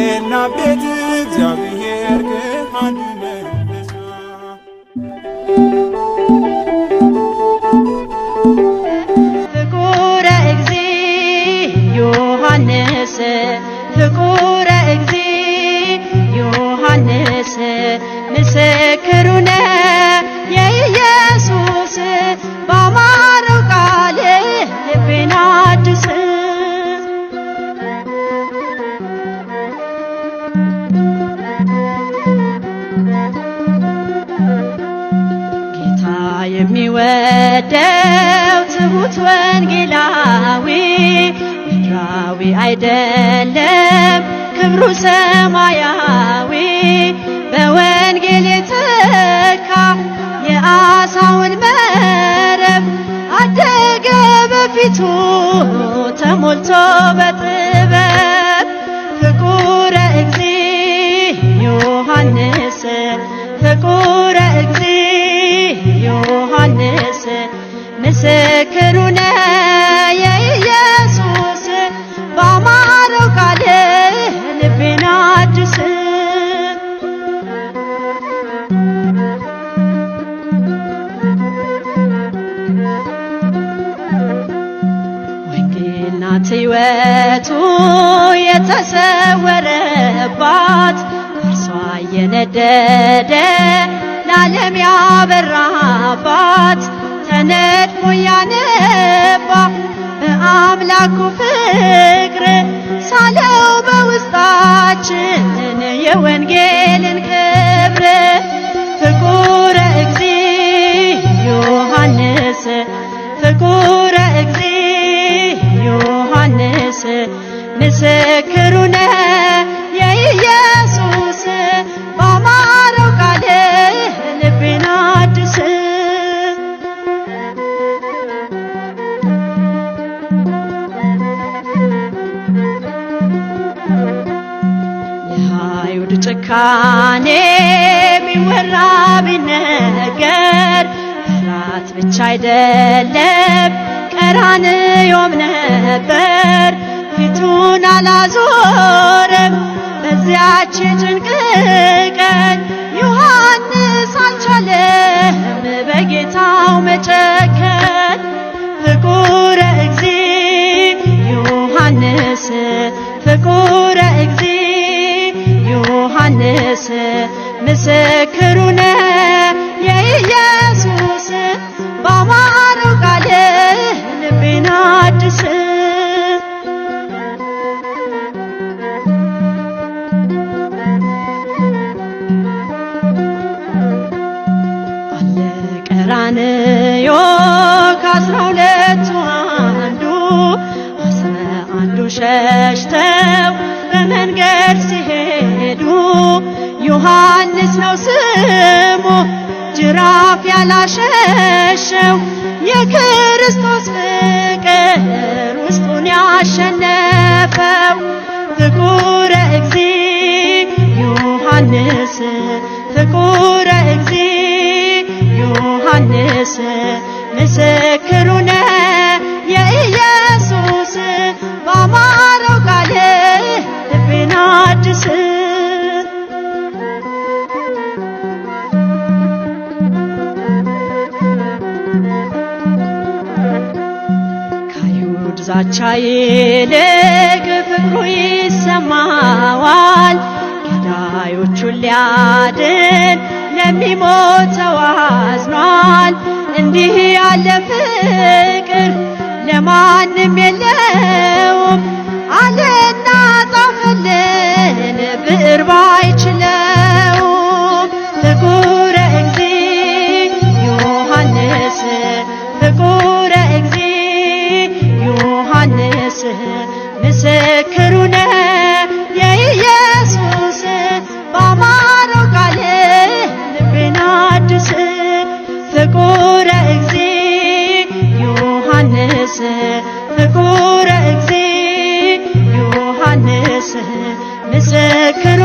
ጸና ቤት እግዚአብሔር ከሃዲ መለሳ ፍቁረ እግዚእ ዮሐንስ ፍቁረ እግዚእ ዮሐንስ ምስክሩነ የኢየሱስ ባማረው ቃል ልቤን አድስ ጌታ የሚወደው ትሁት ወንጌላዊ ምድራዊ አይደለም ክብሩ ሰማያዊ በወንጌል የተካ የአሳውን መረብ አደገ በፊቱ ተሞልቶ በጥበብ ፍቁረ እግዚእ ዮሐንስ ፍቁረ እግዚእ ዮሐንስ ምስክሩነ የኢየሱስ ባማረው ቃል ልቤን አድስ ወንጌል ናት ሕይወቱ የተሰወረባት እርሷ የነደደ ለዓለም ያበራባት ተነድፎ ያነባ በአምላኩ ፍቅር ሳለው በውስጣችን የወንጌልን ክብር ፍቁረ እግዚእ ዮሐንስ ፍቁረ እግዚእ ዮሐንስ ምስክሩነ የኢየሱስ ባማረው ቃል ልቤን አድስ የአይሁድ ጭካኔ ቢወራ ቢነገር ፍርሃት ብቻ አይደለም ቀራንዮም ነበር ፊቱን አላዞረም በዚያች ጭንቅ ቀን ዮሐንስ አልቻለም በጌታው መጨከን ፍቁረ እግዚእ ዮሐንስ ፍቁረ እግዚእ ዮሐንስ ምስክሩነ የኢየሱስ ባማረው ቃል ልቤን አድስ አለ ቀራንዮ ከ12 አንዱ ሸሽተው በመንገድ ሲሄዱ ዮሐንስ ነው ስሙ ጅራፍ ያላሸሸው የክርስቶስ ፍቅር ውስጡን ያሸነፈው ፍቁረ እግዚእ ዮሐንስ ፍቁረ እግዚእ ዮሐንስ ምስክሩነ የኢየሱስ ባማረው ቃል ልቤን አድስ ከአይሁድ ዛቻ ይልቅ ፍቅሩ ይሰማዋል ገዳዮቹን ሊያድን ለሚሞተው አዝኗል እንዲህ ያለ ፍቅር ለማንም የለውም አለና ጻፈልን ብዕር ባይችለውም ፍቁረ እግዚእ ዮሐንስ ፍቁረ እግዚእ ዮሐንስ ምስክሩነ የኢየሱስ ባማረው ቃል ልቤን አድስ ፍቁረ እግዚእ ዮሐንስ ፍቁረ እግዚእ ዮሐንስ ምስክሩ